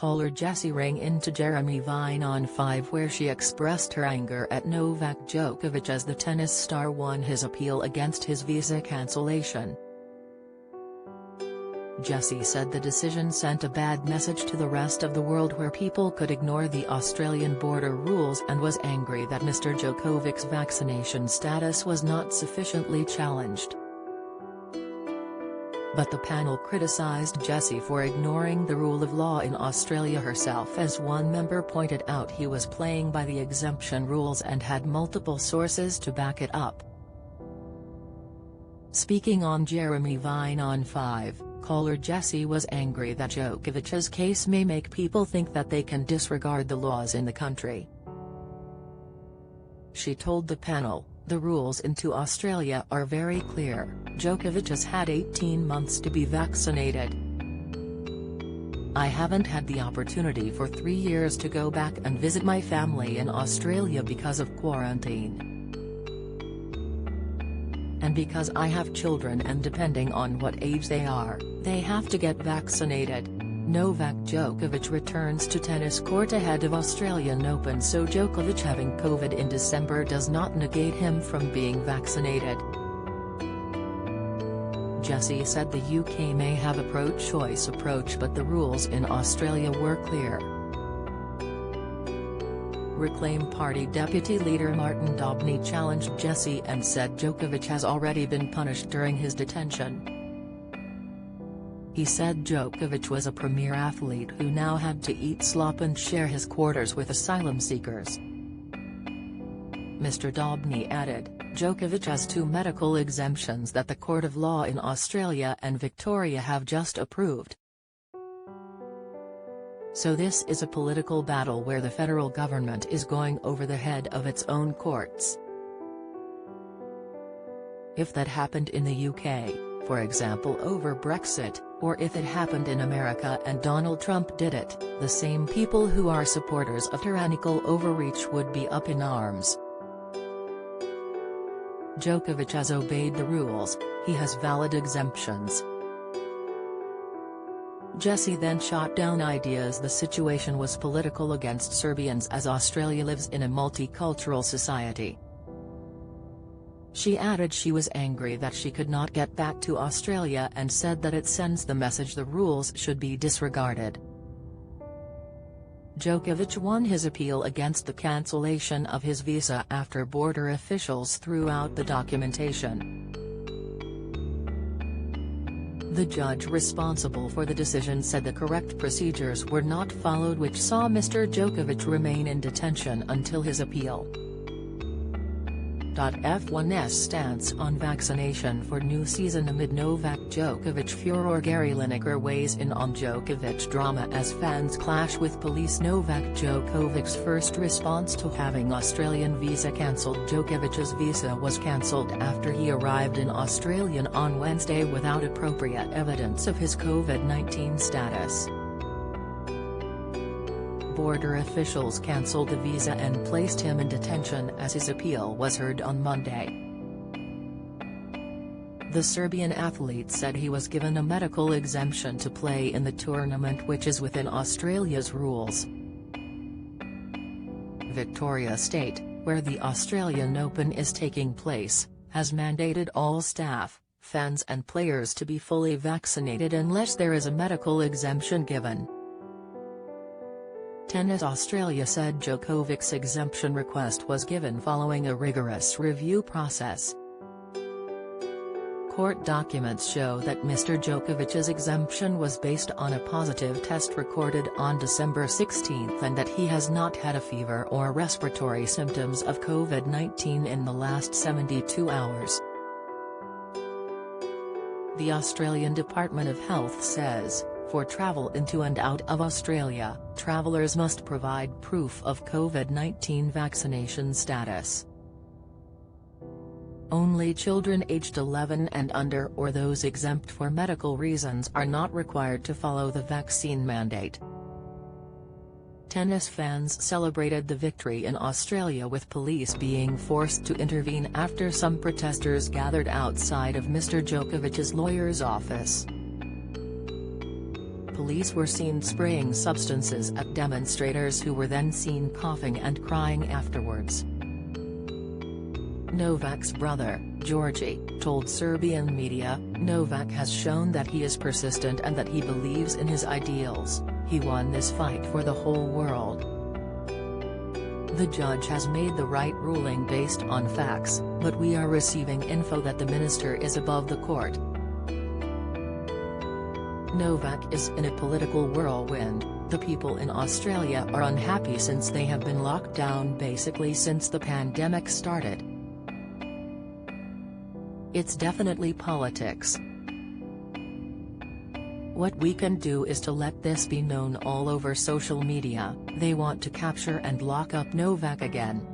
caller Jessie rang into Jeremy Vine on 5 where she expressed her anger at Novak Djokovic as the tennis star won his appeal against his visa cancellation. Jessie said the decision sent a bad message to the rest of the world where people could ignore the Australian border rules and was angry that Mr. Djokovic's vaccination status was not sufficiently challenged. But the panel criticised Jessie for ignoring the rule of law in Australia herself, as one member pointed out he was playing by the exemption rules and had multiple sources to back it up. Speaking on Jeremy Vine on 5, caller Jessie was angry that Djokovic's case may make people think that they can disregard the laws in the country. She told the panel, "The rules into Australia are very clear. Djokovic has had 18 months to be vaccinated. I haven't had the opportunity for 3 years to go back and visit my family in Australia because of quarantine. And because I have children and depending on what age they are, they have to get vaccinated." Novak Djokovic returns to tennis court ahead of Australian Open, so Djokovic having COVID in December does not negate him from being vaccinated. Jessie said the UK may have a pro-choice approach, but the rules in Australia were clear. Reclaim Party Deputy Leader Martin Dobney challenged Jessie and said Djokovic has already been punished during his detention. He said Djokovic was a premier athlete who now had to eat slop and share his quarters with asylum seekers. Mr. Dobney added, Djokovic has 2 medical exemptions that the Court of Law in Australia and Victoria have just approved. So this is a political battle where the federal government is going over the head of its own courts. If that happened in the UK, for example over Brexit, or if it happened in America and Donald Trump did it, the same people who are supporters of tyrannical overreach would be up in arms. Djokovic has obeyed the rules, he has valid exemptions. Jessie then shot down ideas the situation was political against Serbians, as Australia lives in a multicultural society. She added she was angry that she could not get back to Australia and said that it sends the message the rules should be disregarded. Djokovic won his appeal against the cancellation of his visa after border officials threw out the documentation. The judge responsible for the decision said the correct procedures were not followed, which saw Mr. Djokovic remain in detention until his appeal. F1's stance on vaccination for new season amid Novak Djokovic furor. Gary Lineker weighs in on Djokovic drama as fans clash with police. Novak Djokovic's first response to having Australian visa cancelled. Djokovic's visa was cancelled after he arrived in Australia on Wednesday without appropriate evidence of his COVID-19 status. Border officials cancelled the visa and placed him in detention as his appeal was heard on Monday. The Serbian athlete said he was given a medical exemption to play in the tournament, which is within Australia's rules. Victoria State, where the Australian Open is taking place, has mandated all staff, fans and players to be fully vaccinated unless there is a medical exemption given. Tennis Australia said Djokovic's exemption request was given following a rigorous review process. Court documents show that Mr. Djokovic's exemption was based on a positive test recorded on December 16 and that he has not had a fever or respiratory symptoms of COVID-19 in the last 72 hours. The Australian Department of Health says, for travel into and out of Australia, travellers must provide proof of COVID-19 vaccination status. Only children aged 11 and under or those exempt for medical reasons are not required to follow the vaccine mandate. Tennis fans celebrated the victory in Australia with police being forced to intervene after some protesters gathered outside of Mr. Djokovic's lawyer's office. police were seen spraying substances at demonstrators who were then seen coughing and crying afterwards. Novak's brother, Georgi, told Serbian media, "Novak has shown that he is persistent and that he believes in his ideals. He won this fight for the whole world. The judge has made the right ruling based on facts, but we are receiving info that the minister is above the court." Novak is in a political whirlwind. The people in Australia are unhappy since they have been locked down basically since the pandemic started. It's definitely politics. What we can do is to let this be known all over social media. They want to capture and lock up Novak again.